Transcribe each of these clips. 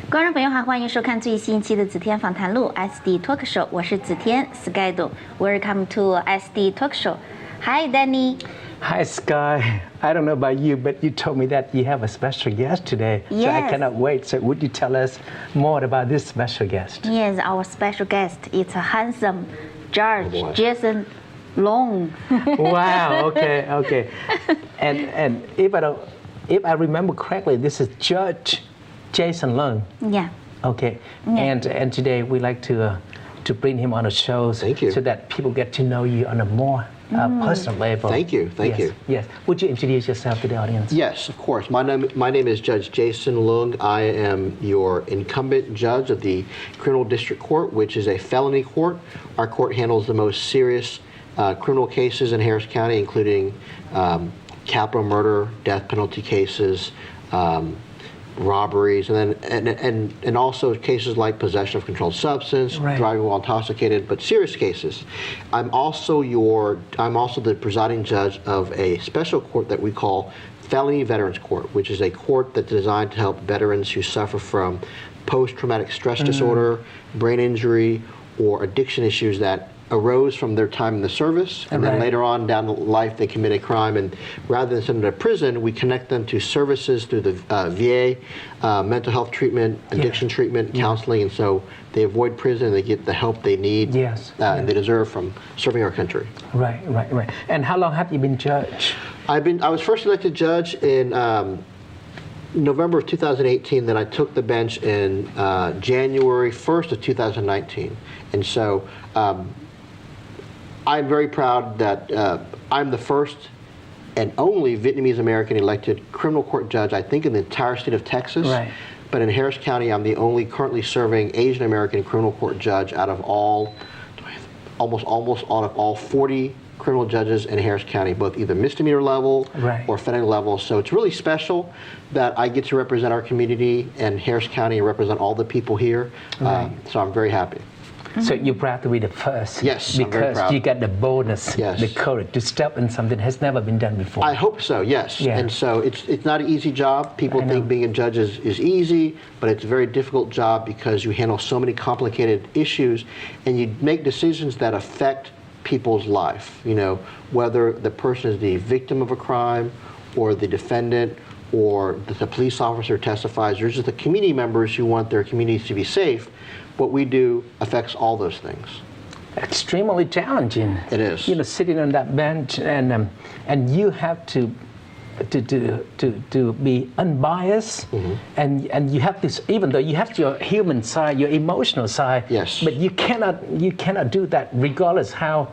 观众朋友好，欢迎收看最新一期的子天访谈录 SD Talk Show， 我是子天 Skydo。Welcome to SD Talk Show. Hi, Danny. Hi, Sky. I don't know about you, but you told me that you have a special guest today. Yes. So I cannot wait. So would you tell us more about this special guest? Yes, our special guest is a handsome Judge Jason Luong. Wow. Okay. And if I remember correctly, this is Judge Jason Luong. Yeah. Okay. Yeah. And today we like to bring him on the show. Thank you. So that people get to know you on a more personal level. Thank you. Yes. Would you introduce yourself to the audience? Yes, of course. My name is Judge Jason Luong. I am your incumbent judge of the Criminal District Court, which is a felony court. Our court handles the most serious criminal cases in Harris County, including capital murder, death penalty cases, robberies, and also cases like possession of controlled substance, driving while intoxicated, but serious cases. I'm also the presiding judge of a special court that we call Felony Veterans Court, which is a court that's designed to help veterans who suffer from post-traumatic stress disorder, brain injury, or addiction issues that arose from their time in the service, and then later on down the life they commit a crime, and rather than send them to prison, we connect them to services through the VA, mental health treatment, addiction treatment, counseling, and so they avoid prison and they get the help they need and they deserve from serving our country. Right. And how long have you been judge? I was first elected judge in November of 2018, then I took the bench in January 1st of 2019, and so I'm very proud that I'm the first and only Vietnamese American elected criminal court judge, I think, in the entire state of Texas. Right. But in Harris County, I'm the only currently serving Asian American criminal court judge out of almost out of all 40 criminal judges in Harris County, both either misdemeanor level or felony level. So it's really special that I get to represent our community in Harris County and represent all the people here. So I'm very happy. So you're proud to be the first. Yes, I'm very because proud. You got the boldness, the courage to step in something that has never been done before. I hope so, yes. Yeah. And so it's not an easy job. People think being a judge is easy, but it's a very difficult job because you handle so many complicated issues and you make decisions that affect people's life. You know, whether the person is the victim of a crime or the defendant or the police officer testifies, or just the community members who want their communities to be safe. What we do affects all those things. Extremely challenging. It is. You know, sitting on that bench and you have to be unbiased, and you have this. Even though you have your human side, your emotional side. Yes. But you cannot do that regardless how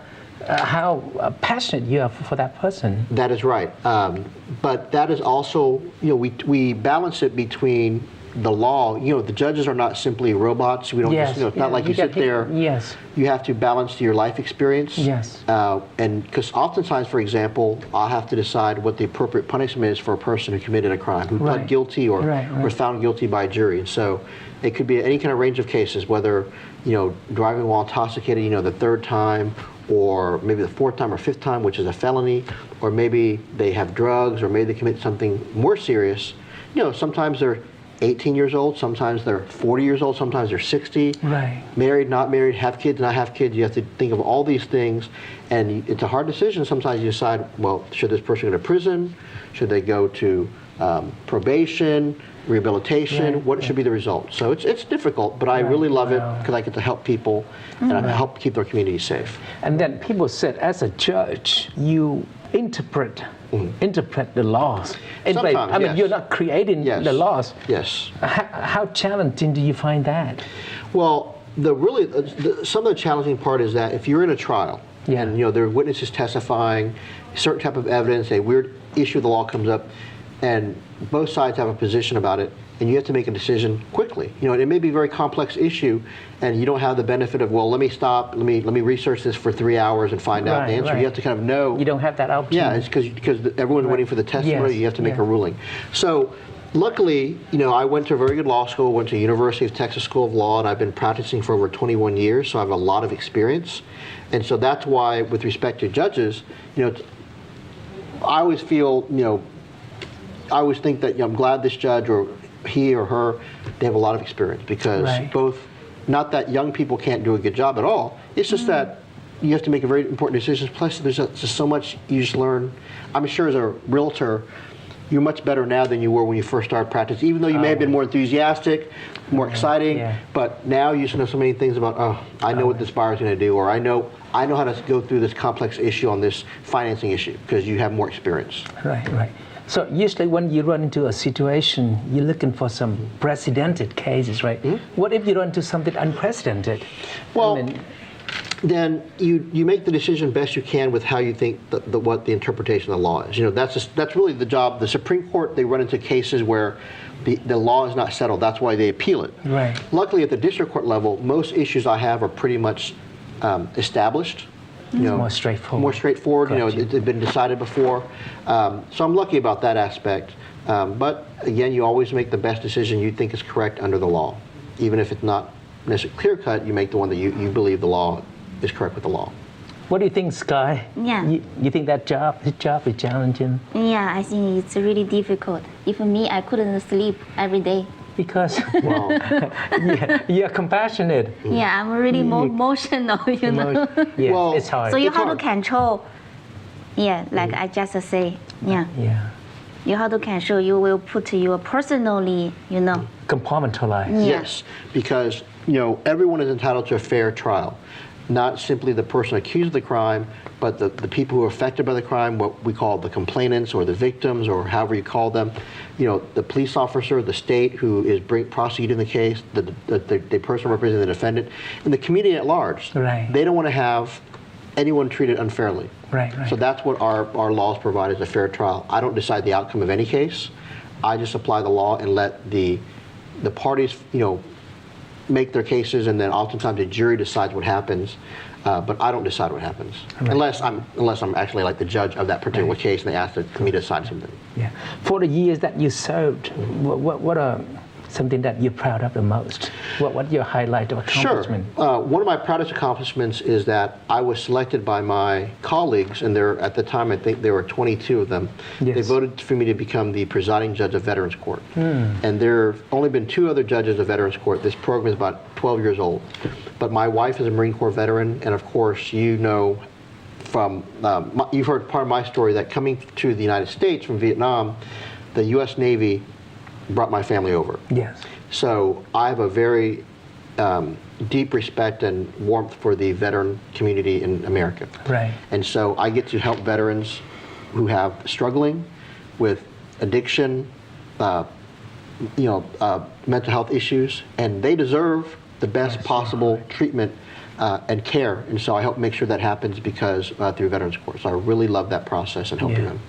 passionate you are for that person. That is right. But that is also, you know, we balance it between the law. You know, the judges are not simply robots. We don't just, you know, it's not like you sit there. Yes. You have to balance your life experience. Yes. And because oftentimes, for example, I'll have to decide what the appropriate punishment is for a person who committed a crime, who pled guilty or was found guilty by a jury. And so it could be any kind of range of cases, whether, you know, driving while intoxicated, you know, the third time, or maybe the fourth time or fifth time, which is a felony, or maybe they have drugs, or maybe they commit something more serious. You know, sometimes they're 18 years old, sometimes they're 40 years old, sometimes they're 60, married, not married, have kids, not have kids. You have to think of all these things, and it's a hard decision. Sometimes you decide, well, should this person go to prison? Should they go to probation, rehabilitation? What should be the result? So it's difficult, but I really love it because I get to help people and I help keep their community safe. And then people said, as a judge, you interpret the laws. Sometimes, I mean, you're not creating the laws. Yes. How challenging do you find that? Well, some of the challenging part is that if you're in a trial and, you know, there are witnesses testifying, certain type of evidence, a weird issue of the law comes up, and both sides have a position about it, and you have to make a decision quickly. You know, it may be a very complex issue, and you don't have the benefit of, well, let me stop, let me research this for 3 hours and find out the answer. You have to kind of know. You don't have that option. Yeah, it's because everyone's waiting for the testimony. You have to make a ruling. So luckily, you know, I went to a very good law school, went to University of Texas School of Law, and I've been practicing for over 21 years, so I have a lot of experience. And so that's why, with respect to judges, you know, I always feel, you know, I always think that, you know, I'm glad this judge or he or her, they have a lot of experience because both, not that young people can't do a good job at all, it's just that you have to make a very important decisions. Plus, there's just so much you just learn. I'm sure as a realtor, you're much better now than you were when you first started practicing, even though you may have been more enthusiastic, more exciting, but now you just know so many things about, I know what this buyer's going to do, or I know how to go through this complex issue on this financing issue, because you have more experience. Right. So usually when you run into a situation, you're looking for some precedented cases, right? What if you run into something unprecedented? Well, then you make the decision best you can with how you think what the interpretation of the law is. You know, that's really the job. The Supreme Court, they run into cases where the law is not settled. That's why they appeal it. Right. Luckily, at the district court level, most issues I have are pretty much established. You know, more straightforward. More straightforward. You know, they've been decided before. So I'm lucky about that aspect. But again, you always make the best decision you think is correct under the law, even if it's not necessarily clear cut. You make the one that you believe the law is correct with the law. What do you think, Sky? Yeah. You think his job is challenging? Yeah, I think it's really difficult. Even me, I couldn't sleep every day. Because you're compassionate. Yeah, I'm really emotional, you know. Yeah, well, it's hard. So you have to control. Yeah, like I just say. Yeah. You have to control. You will put your personally, you know. Compartmentalize. Yes, because you know everyone is entitled to a fair trial. Not simply the person accused of the crime, but the people who are affected by the crime, what we call the complainants or the victims or however you call them. You know, the police officer, the state who is prosecuting the case, the person representing the defendant, and the community at large. Right. They don't want to have anyone treated unfairly. Right. So that's what our laws provide as a fair trial. I don't decide the outcome of any case. I just apply the law and let the parties, you know, make their cases, and then oftentimes the jury decides what happens, but I don't decide what happens unless I'm actually like the judge of that particular case and they ask me to decide something. Yeah. For the years that you served, what are something that you're proud of the most? What your highlight of accomplishment? Sure. One of my proudest accomplishments is that I was selected by my colleagues, and at the time I think there were 22 of them. Yes. They voted for me to become the presiding judge of Veterans Court. And there have only been 2 other judges of Veterans Court. This program is about 12 years old. But my wife is a Marine Corps veteran, and of course you know from, you've heard part of my story that coming to the United States from Vietnam, the U.S. Navy brought my family over. Yes. So I have a very deep respect and warmth for the veteran community in America. Right. And so I get to help veterans who have struggling with addiction, mental health issues, and they deserve the best possible treatment and care. And so I help make sure that happens because through Veterans Court. So I really love that process and helping them.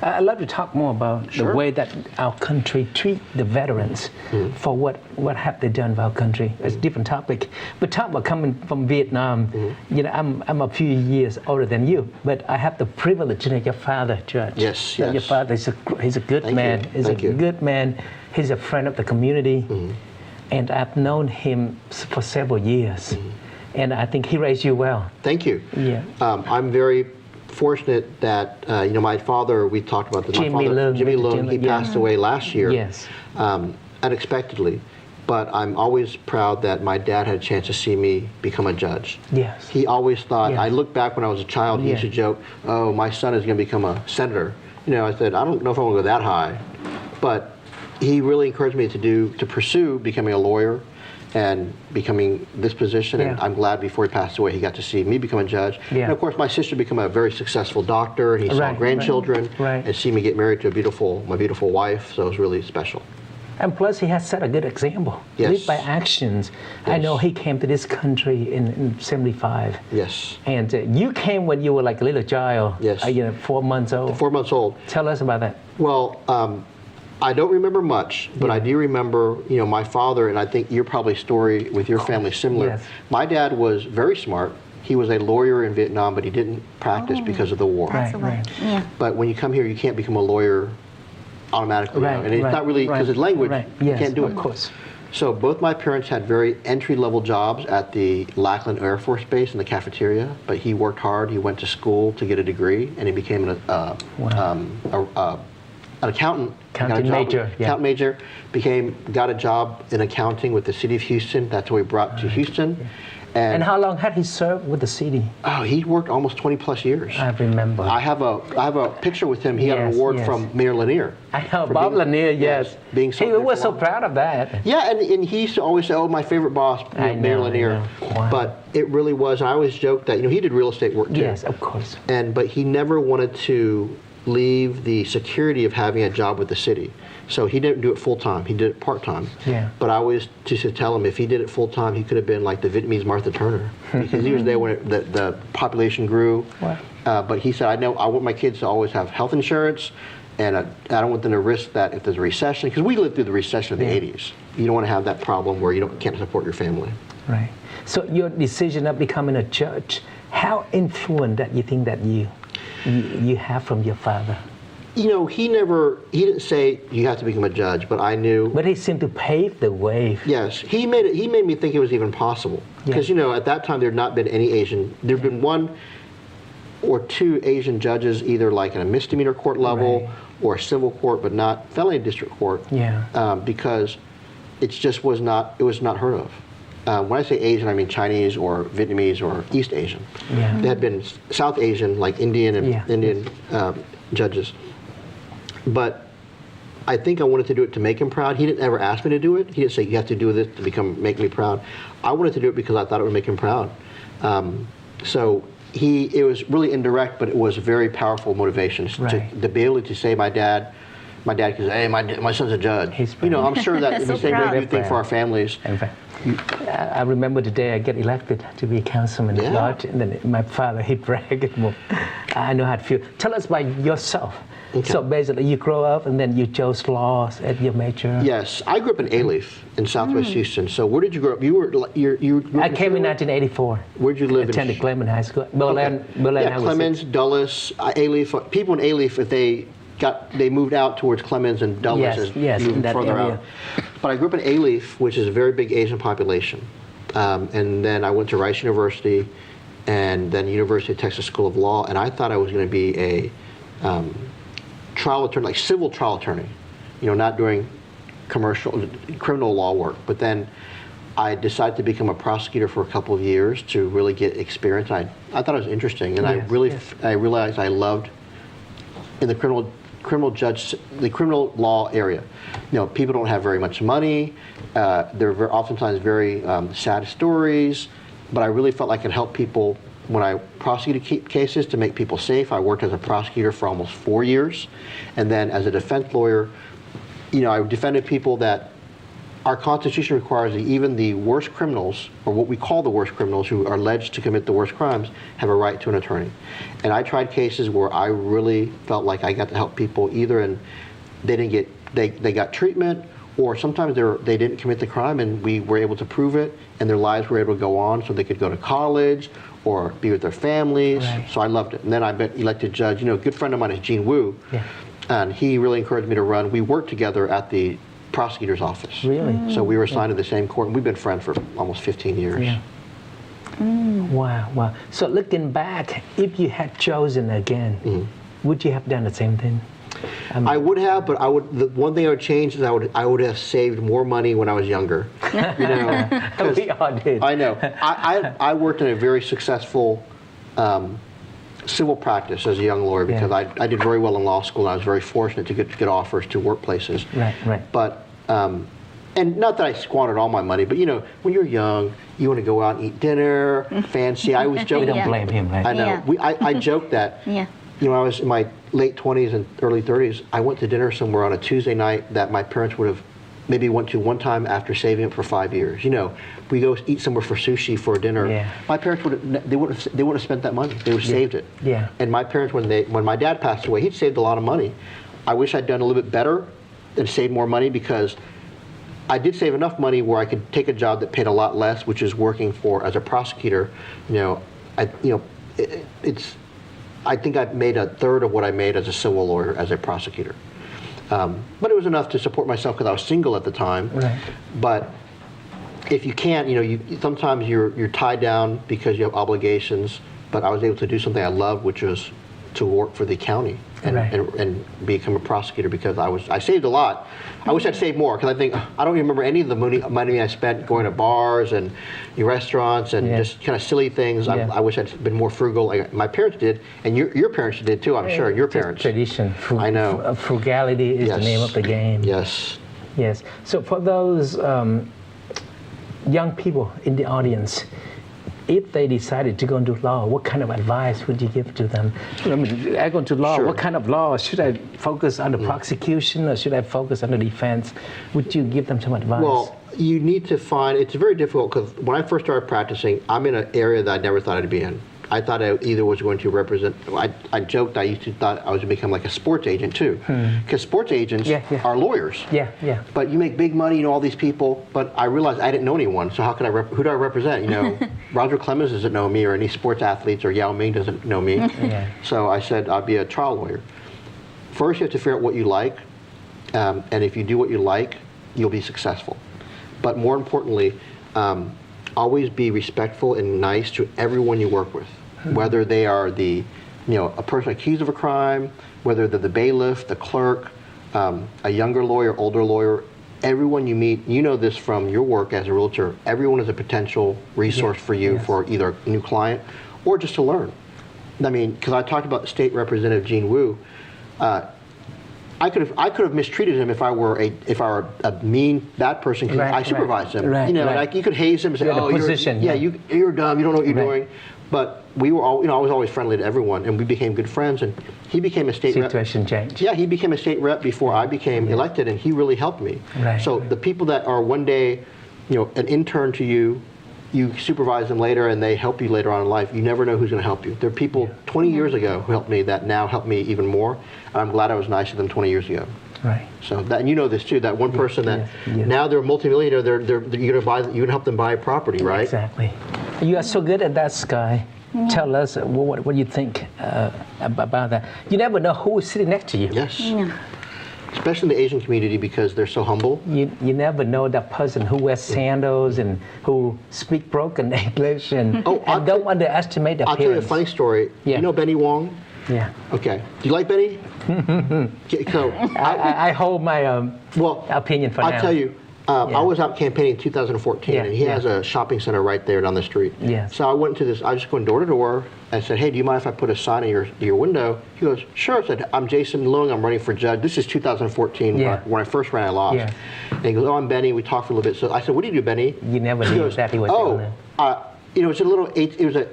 I'd love to talk more about the way that our country treat the veterans for what have they done for our country. It's a different topic. But talk about coming from Vietnam. You know, I'm a few years older than you, but I have the privilege, you know, your father, Judge. Yes. Your father he's a good man. He's a good man. He's a friend of the community. And I've known him for several years. And I think he raised you well. Thank you. Yeah. I'm very fortunate that my father, we talked about this. Jimmy Luong, he passed away last year. Yes. Unexpectedly, but I'm always proud that my dad had a chance to see me become a judge. Yes. He always thought. I look back when I was a child. He used to joke, "Oh, my son is going to become a senator." You know, I said, "I don't know if I want to go that high," but he really encouraged me to pursue becoming a lawyer and becoming this position, and I'm glad before he passed away he got to see me become a judge. And of course my sister became a very successful doctor, and he saw grandchildren, and see me get married to my beautiful wife, so it was really special. And plus he has set a good example. Lead by actions. I know he came to this country in 75. Yes. And you came when you were like a little child. Yes. 4 months old. 4 months old. Tell us about that. Well, I don't remember much, but I do remember, my father, and I think your probably story with your family is similar. Yes. My dad was very smart. He was a lawyer in Vietnam, but he didn't practice because of the war. Right. Yeah. But when you come here, you can't become a lawyer automatically. And it's not really, because it's language, you can't do it. Of course. So both my parents had very entry-level jobs at the Lackland Air Force Base in the cafeteria, but he worked hard. He went to school to get a degree, and he became an accountant. Accounting major. Accountant major. Got a job in accounting with the city of Houston. That's what we brought to Houston. Yeah. And how long had he served with the city? Oh, he worked almost 20 plus years. I remember. I have a picture with him. He got an award from Mayor Lanier. I know, Bob Lanier, yes. Being he was so proud of that. Yeah, and he used to always say, oh, my favorite boss, Mayor Lanier. Wow. But it really was, and I always joke that, he did real estate work too. Yes, of course. But he never wanted to leave the security of having a job with the city. So he didn't do it full time. He did it part time. Yeah. But I always used to tell him if he did it full time, he could have been like the Vietnamese Martha Turner, because he was there when the population grew. Wow. But he said, I want my kids to always have health insurance, and I don't want them to risk that if there's a recession, because we lived through the recession of the 80s. You don't want to have that problem where you can't support your family. Right. So your decision of becoming a judge, how influenced that you think that you have from your father? He didn't say you have to become a judge, but I knew. But he seemed to pave the way. Yes, he made me think it was even possible. Because, at that time there had not been any Asian, there had been one or two Asian judges, either like in a misdemeanor court level or a civil court, but not felony district court. Yeah. Because it was not heard of. When I say Asian, I mean Chinese or Vietnamese or East Asian. Yeah. There had been South Asian, like Indian and Indian judges. But I think I wanted to do it to make him proud. He didn't ever ask me to do it. He didn't say, you have to do this to make me proud. I wanted to do it because I thought it would make him proud. So it was really indirect, but it was very powerful motivation to be able to say my dad could say, hey, my son's a judge. I'm sure that it's the same way we think for our families. In fact, I remember the day I get elected to be a councilman at large, and then my father, he bragged, I know how to feel. Tell us about yourself. Okay. So basically, you grow up and then you chose law at your major. Yes, I grew up in Alief in Southwest Houston. So where did you grow up? I came in 1984. Where'd you live? Attended Clemens High School. Berlin. Clemens, Dulles, Alief. People in Alief, if they moved out towards Clemens and Dulles, moved further out. But I grew up in Alief, which is a very big Asian population, and then I went to Rice University, and then University of Texas School of Law, and I thought I was going to be a trial attorney, like civil trial attorney, not doing criminal law work. But then I decided to become a prosecutor for a couple of years to really get experience. I thought it was interesting, and I realized I loved in the criminal law area. People don't have very much money. They're oftentimes very sad stories, but I really felt like I could help people. When I prosecuted cases to make people safe, I worked as a prosecutor for almost 4 years. And then as a defense lawyer, I defended people that our Constitution requires that even the worst criminals, or what we call the worst criminals who are alleged to commit the worst crimes, have a right to an attorney. And I tried cases where I really felt like I got to help people either and they got treatment, or sometimes they didn't commit the crime and we were able to prove it and their lives were able to go on so they could go to college or be with their families. Right. So I loved it. And then I got elected judge. A good friend of mine is Gene Wu, and he really encouraged me to run. We worked together at the prosecutor's office. Really? So we were assigned to the same court, and we've been friends for almost 15 years. Yeah. Wow. So looking back, if you had chosen again, would you have done the same thing? I would have, but the one thing I would change is I would have saved more money when I was younger. We all did. I know. I worked in a very successful civil practice as a young lawyer because I did very well in law school, and I was very fortunate to get offers to workplaces. Right. But and not that I squandered all my money, but when you're young, you want to go out and eat dinner, fancy. I always joke. We don't blame him, right? I know. I joked that. I was in my late 20s and early 30s. I went to dinner somewhere on a Tuesday night that my parents would have maybe went to one time after saving it for 5 years. We go eat somewhere for sushi for dinner. Yeah. My parents wouldn't have spent that money. They would have saved it. Yeah. And my parents, when my dad passed away, he'd saved a lot of money. I wish I'd done a little bit better and saved more money, because I did save enough money where I could take a job that paid a lot less, which is working as a prosecutor. I think I've made a third of what I made as a civil lawyer as a prosecutor. But it was enough to support myself because I was single at the time. Right. But if you can't, sometimes you're tied down because you have obligations. But I was able to do something I loved, which was to work for the county. and become a prosecutor because I saved a lot. I wish I'd saved more because I think I don't remember any of the money I spent going to bars and restaurants and just kind of silly things. I wish I'd been more frugal like my parents did, and your parents did too, I'm sure. Your parents. Tradition. I know. Frugality is the name of the game. Yes. Yes. So for those young people in the audience, if they decided to go into law, what kind of advice would you give to them? I mean, I go into law, what kind of law? Should I focus on the prosecution or should I focus on the defense? Would you give them some advice? Well, you need to find, it's very difficult because when I first started practicing, I'm in an area that I never thought I'd be in. I thought I either was going to represent, I joked, I used to thought I was going to become like a sports agent too. Because sports agents are lawyers. But you make big money, you know, all these people, but I realized I didn't know anyone, so how could who do I represent? You know, Roger Clemens doesn't know me, or any sports athletes, or Yao Ming doesn't know me. So I said I'd be a trial lawyer. First you have to figure out what you like, and if you do what you like, you'll be successful. But more importantly, always be respectful and nice to everyone you work with. Whether they are a person accused of a crime, whether they're the bailiff, the clerk, a younger lawyer, older lawyer, everyone you meet, you know this from your work as a realtor, everyone is a potential resource for you for either a new client or just to learn. I mean, because I talked about State Representative Gene Wu, I could have mistreated him if I were a mean bad person because I supervised him. Like you could haze him and say, "Oh, you're dumb. You don't know what you're doing." But we were all, I was always friendly to everyone, and we became good friends. And he became a state rep. Situation changed. Yeah, he became a state rep before I became elected, and he really helped me. So the people that are one day, an intern to you, you supervise them later, and they help you later on in life. You never know who's going to help you. There are people 20 years ago who helped me that now help me even more. And I'm glad I was nice to them 20 years ago. So that, and you know this too, that one person that now they're a multimillionaire, you're gonna help them buy a property, right? Exactly. You are so good at that, Sky. Tell us what you think about that. You never know who is sitting next to you. Yes. Especially in the Asian community because they're so humble. You never know that person who wears sandals and who speak broken English and don't underestimate the appearance. I'll tell you a funny story. You know Benny Wong? Yeah. Okay. Do you like Benny? So I hold my opinion for now. I'll tell you, I was out campaigning in 2014, and he has a shopping center right there down the street. So I went to this, I was just going door to door, and I said, "Hey, do you mind if I put a sign in your window?" He goes, "Sure." I said, "I'm Jason Luong, I'm running for judge." This is 2014, when I first ran, I lost. And he goes, "Oh, I'm Benny." We talked for a little bit. So I said, "What do you do, Benny?" You never knew exactly what you're doing. It's a little, it was a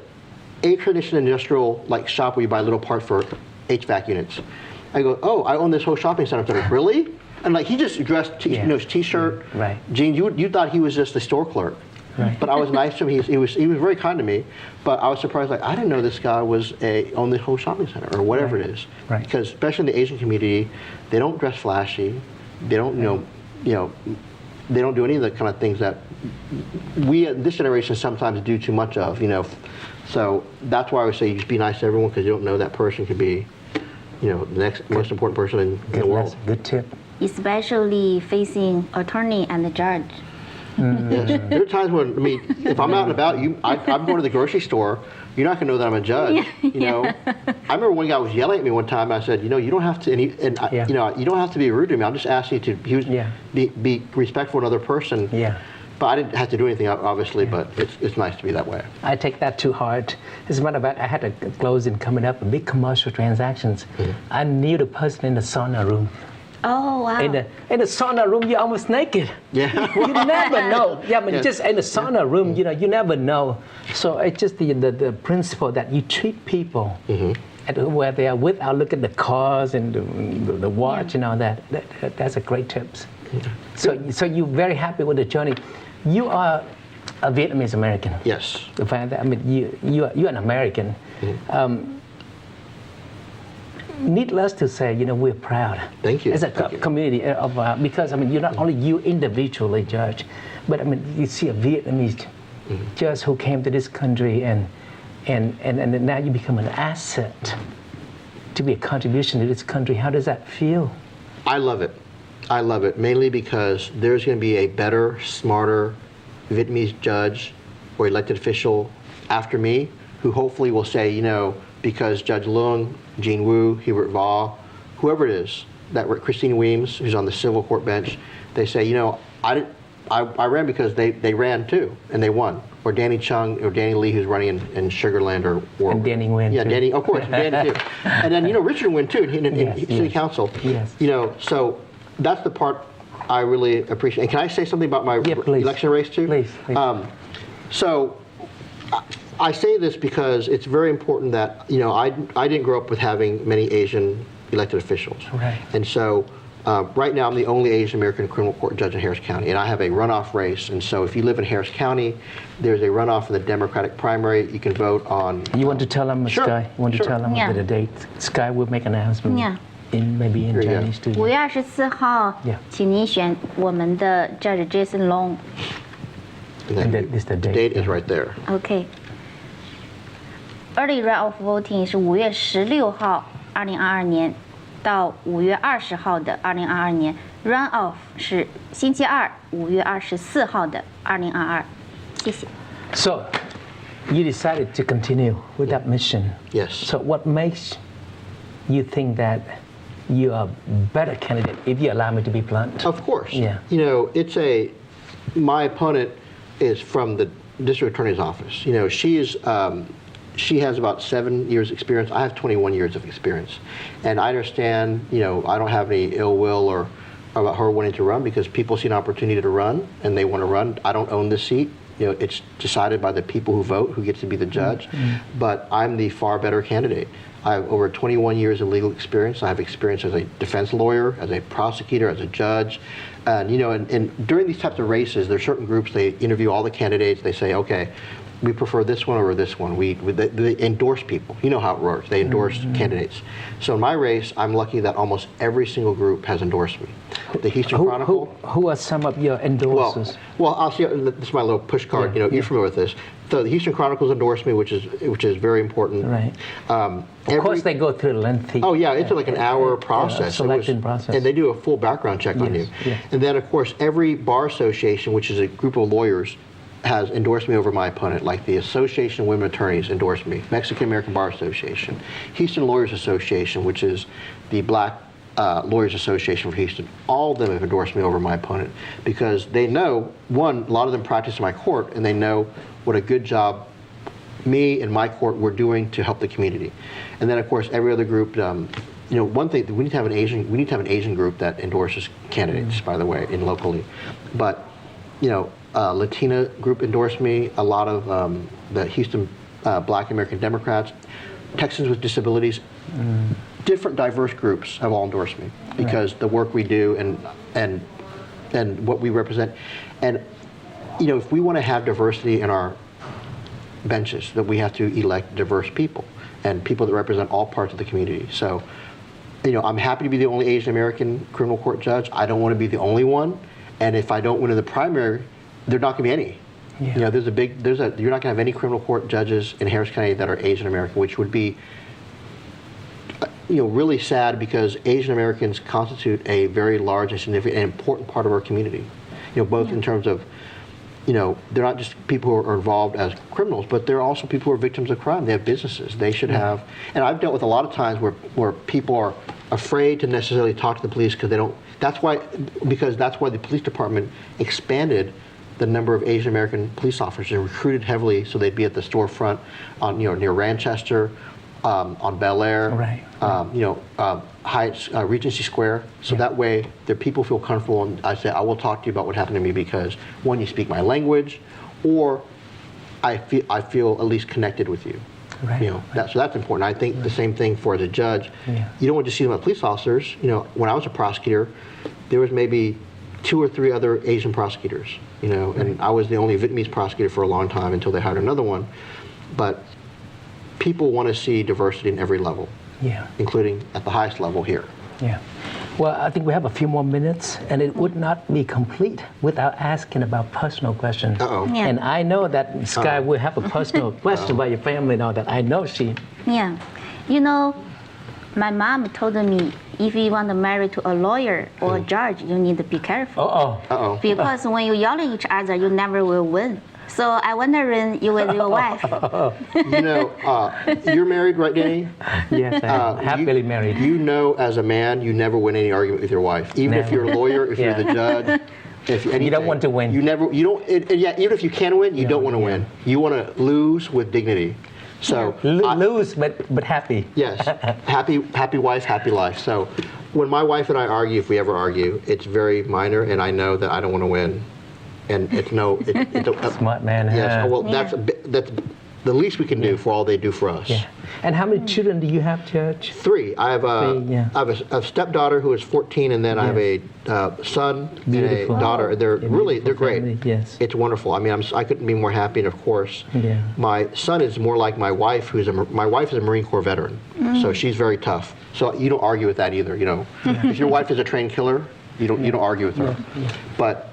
air-conditioned industrial shop where you buy little parts for HVAC units. I go, "Oh, I own this whole shopping center." I'm like, "Really?" And he just dressed, his t-shirt, jeans. You thought he was just a store clerk. But I was nice to him. He was very kind to me. But I was surprised. I didn't know this guy owned the whole shopping center or whatever it is. Because especially in the Asian community, they don't dress flashy. They don't they don't do any of the kind of things that we this generation sometimes do too much of. So that's why I would say you just be nice to everyone because you don't know that person could be, the next most important person in the world. Good tip. Especially facing attorney and the judge. Yes. There are times when, if I'm out and about, I'm going to the grocery store, you're not going to know that I'm a judge. I remember one guy was yelling at me one time. I said, you don't have to, you don't have to be rude to me. I'll just ask you to be respectful of another person. But I didn't have to do anything, obviously, but it's nice to be that way. I take that too hard. As a matter of fact, I had a closing coming up, big commercial transactions. I knew the person in the sauna room. Oh, wow. In the sauna room, you're almost naked. You never know. Just in the sauna room, you never know. So it's just the principle that you treat people at where they are without looking at the cars and the watch and all that. That's a great tip. So you're very happy with the journey. You are a Vietnamese American. Yes. You're an American. Needless to say, we're proud. Thank you. As a community of because you're not only you individually judge, but you see a Vietnamese judge who came to this country and now you become an asset to be a contribution to this country. How does that feel? I love it. I love it mainly because there's going to be a better, smarter Vietnamese judge or elected official after me who hopefully will say, because Judge Luong, Gene Wu, Hubert Vaugh, whoever it is, that Christine Weems, who's on the civil court bench, they say, I ran because they ran too, and they won. Or Danny Chung, or Danny Lee, who's running in Sugar Land, or and Danny Nguyen. Yeah, too. Danny, of course, Danny too. And then Richard Nguyen too, in City Council. Yes. So that's the part I really appreciate. And can I say something about my election race too? Please. So I say this because it's very important that I didn't grow up with having many Asian elected officials, right. And so. Right now, I'm the only Asian American criminal court judge in Harris County, and I have a runoff race. And so, if you live in Harris County, there's a runoff in the Democratic primary. You can vote on. You want to tell them, sure, Sky? You want to tell them yeah. the date? Sky will make an announcement. Yeah. Maybe in Chinese too. 5月24号， 请您选我们的 Judge Jason Luong. And that is the date. The date is right there. Okay. Early runoff voting 是5月16号，2022年。到5月20号的2022年 ，Runoff 是星期二5月24号的2022。谢谢。So, you decided to continue with that mission. Yes. So, what makes you think that you are a better candidate? If you allow me to be blunt. Of course. Yeah. My opponent is from the district attorney's office. She has about 7 years experience. I have 21 years of experience. And I understand, I don't have any ill will or about her wanting to run because people see an opportunity to run and they want to run. I don't own the seat. It's decided by the people who vote, who gets to be the judge. Mm-hmm. But I'm the far better candidate. I have over 21 years of legal experience. I have experience as a defense lawyer, as a prosecutor, as a judge. And, and during these types of races, there are certain groups, they interview all the candidates. They say, okay, we prefer this one over this one. They endorse people. You know how it works. They endorse candidates. So in my race, I'm lucky that almost every single group has endorsed me. The Houston Chronicle. Who are some of your endorsers? Well, I'll see. This is my little push card. You're familiar with this. So the Houston Chronicle's endorsed me, which is very important. Right. Of course, they go through a lengthy. Oh yeah, it's like an hour process. Selection process. And they do a full background check on you. Yes. And then, of course, every bar association, which is a group of lawyers, has endorsed me over my opponent, like the Association of Women Attorneys endorsed me, Mexican American Bar Association, Houston Lawyers Association, which is the Black Lawyers Association for Houston. All of them have endorsed me over my opponent because they know, one, a lot of them practice in my court, and they know what a good job me and my court were doing to help the community. And then, of course, every other group. One thing we need to have an Asian group that endorses candidates, by the way, locally, but Latina group endorsed me. A lot of the Houston Black American Democrats, Texans with disabilities, different diverse groups have all endorsed me because the work we do and what we represent. And if we want to have diversity in our benches, that we have to elect diverse people and people that represent all parts of the community. So, I'm happy to be the only Asian American criminal court judge. I don't want to be the only one. And if I don't win in the primary, there are not going to be any. Yeah. You're not going to have any criminal court judges in Harris County that are Asian American, which would be, really sad because Asian Americans constitute a very large and significant and important part of our community. Both in terms of, they're not just people who are involved as criminals, but they're also people who are victims of crime. They have businesses. They should have, and I've dealt with a lot of times where people are afraid to necessarily talk to the police because they don't. That's why the police department expanded the number of Asian American police officers and recruited heavily so they'd be at the storefront on near Ranchester, on Bel Air, Hyatt, Regency Square. So that way the people feel comfortable, and I say I will talk to you about what happened to me because one, you speak my language, or I feel at least connected with you. Right. So that's important. I think the same thing for the judge. Yeah. You don't want to see them as police officers. When I was a prosecutor, there was maybe 2 or 3 other Asian prosecutors. And I was the only Vietnamese prosecutor for a long time until they hired another one. But people want to see diversity in every level, including at the highest level here. Yeah. Well, I think we have a few more minutes, and it would not be complete without asking about personal questions. Uh-oh. Yeah. And I know that Sky will have a personal question about your family now that I know she. Yeah. My mom told me if you want to marry to a lawyer or a judge, you need to be careful. Uh-oh. Because when you yell at each other, you never will win. So I wondering you with your wife. You know, you're married, right, Danny? Yes, I'm happily married. You know, as a man, you never win any argument with your wife. Even if you're a lawyer, if you're the judge, if anything, you don't want to win. You don't. Yeah, even if you can win, you don't want to win. You want to lose with dignity. So lose, but happy. Yes, happy wife, happy life. So when my wife and I argue, if we ever argue, it's very minor, and I know that I don't want to win, and it's smart man. Yes. Well, that's the least we can do for all they do for us. Yeah. And how many children do you have, Judge? 3. I have a stepdaughter who is 14, and then I have a son and a daughter. They're great. Yes. It's wonderful. I mean, I couldn't be more happy. And of course, my son is more like my wife, my wife is a Marine Corps veteran, so she's very tough. So you don't argue with that either. You know, if your wife is a trained killer, you don't argue with her. But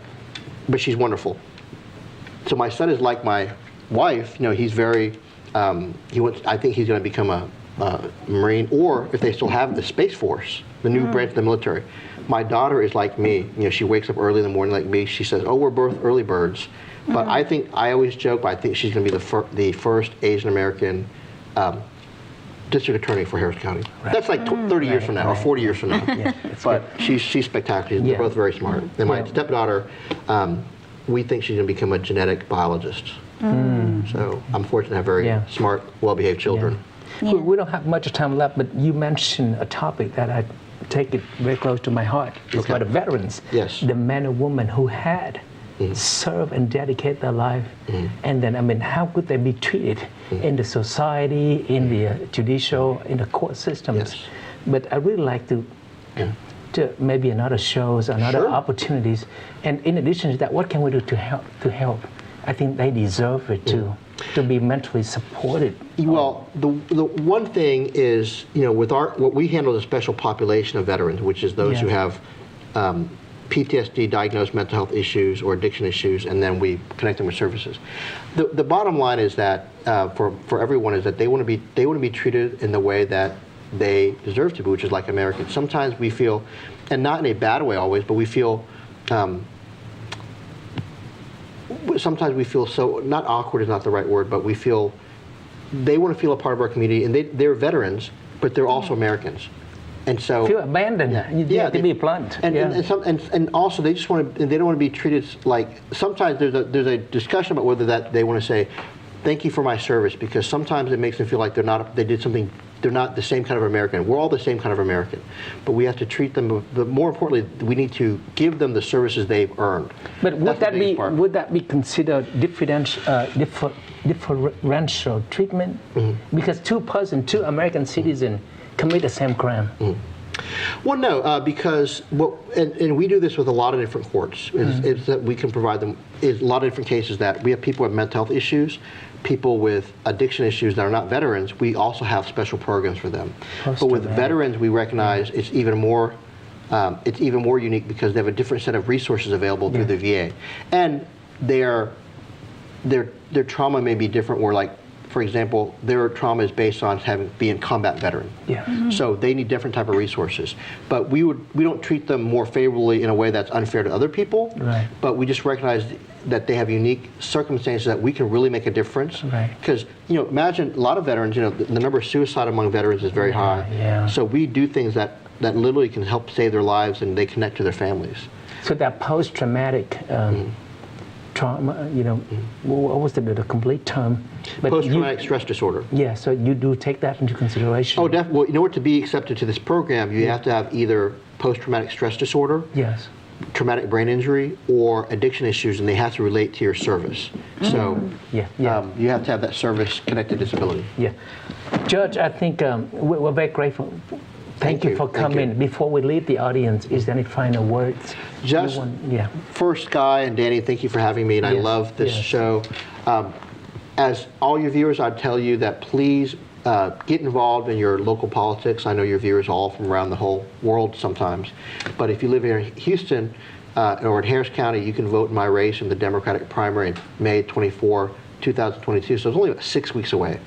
she's wonderful. So my son is like my wife. You know, he's very. I think he's going to become a Marine, or if they still have the Space Force, the new branch of the military. My daughter is like me. You know, she wakes up early in the morning like me. She says, "Oh, we're both early birds." But I always joke, but I think she's going to be the first Asian American district attorney for Harris County. Right. That's like 30 years from now, or 40 years from now. But she's spectacular. They're both very smart. And my stepdaughter, we think she's going to become a genetic biologist. So I'm fortunate to have very smart, well-behaved children. We don't have much time left, but you mentioned a topic that I take it very close to my heart. It's about the veterans. Yes. The men and women who had served and dedicated their life. And then, I mean, how could they be treated in the society, in the judicial, in the court systems? Yes. But I really like to maybe another shows, another opportunities. And in addition to that, what can we do to help? I think they deserve it to be mentally supported. Well, the one thing is, you know, with what we handle is a special population of veterans, which is those who have PTSD, diagnosed mental health issues or addiction issues, and then we connect them with services. The bottom line is that for everyone is that they want to be treated in the way that they deserve to be, which is like Americans. Sometimes we feel, and not in a bad way always, but we feel. Sometimes we feel so, not awkward is not the right word, but we feel, they want to feel a part of our community, and they're veterans, but they're also Americans. And so feel abandoned. You have to be blunt. And also they just want to, they don't want to be treated like, sometimes there's a discussion about whether that they want to say, thank you for my service, because sometimes it makes them feel like they're not the same kind of American. We're all the same kind of American, but we have to treat them. But more importantly, we need to give them the services they've earned. But would that be considered differential treatment? Because two American citizens commit the same crime. Well, no, because and we do this with a lot of different courts. Is that we can provide them a lot of different cases that we have people with mental health issues. People with addiction issues that are not veterans, we also have special programs for them. But with veterans, we recognize it's even more unique because they have a different set of resources available through the VA, and their trauma may be different. Where, like, for example, their trauma is based on being a combat veteran. So they need different type of resources. But we don't treat them more favorably in a way that's unfair to other people. But we just recognize that they have unique circumstances that we can really make a difference. Because, you know, imagine a lot of veterans, you know, the number of suicide among veterans is very high. So we do things that literally can help save their lives, and they connect to their families. So that post-traumatic trauma, you know, what was the complete term? Post-traumatic stress disorder. Yeah, so you do take that into consideration. Oh, definitely. Well, in order to be accepted to this program, you have to have either post-traumatic stress disorder, traumatic brain injury, or addiction issues, and they have to relate to your service. So you have to have that service-connected disability. Judge, I think we're very grateful. Thank you for coming. Before we leave the audience, is there any final words? Just first, Guy and Danny, thank you for having me, and I love this show. As all your viewers, I'd tell you that please get involved in your local politics. I know your viewers are all from around the whole world sometimes, but if you live here in Houston or in Harris County, you can vote in my race in the Democratic primary in May 24, 2022. So it's only about 6 weeks away.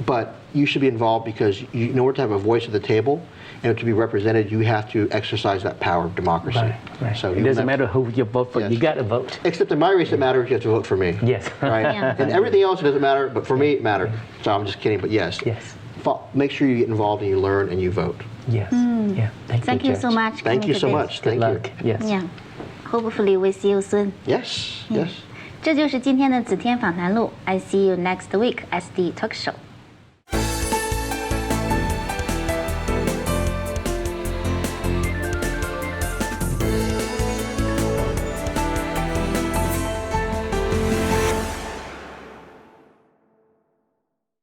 but you should be involved because in order to have a voice at the table and to be represented, you have to exercise that power of democracy. Right. So it doesn't matter who you vote for, you got to vote. Except in my race, it matters. You have to vote for me. Yes. Right. And everything else, it doesn't matter, but for me, it matters. So I'm just kidding, but yes. Yes. Make sure you get involved and you learn and you vote. Yes. Yeah. Thank you so much. Thank you so much. Good Thank luck. you. Yes. Yeah. Hopefully we see you soon. Yes. Yes. 这就是今天的子天访谈录。I see you next week, SD Talk Show.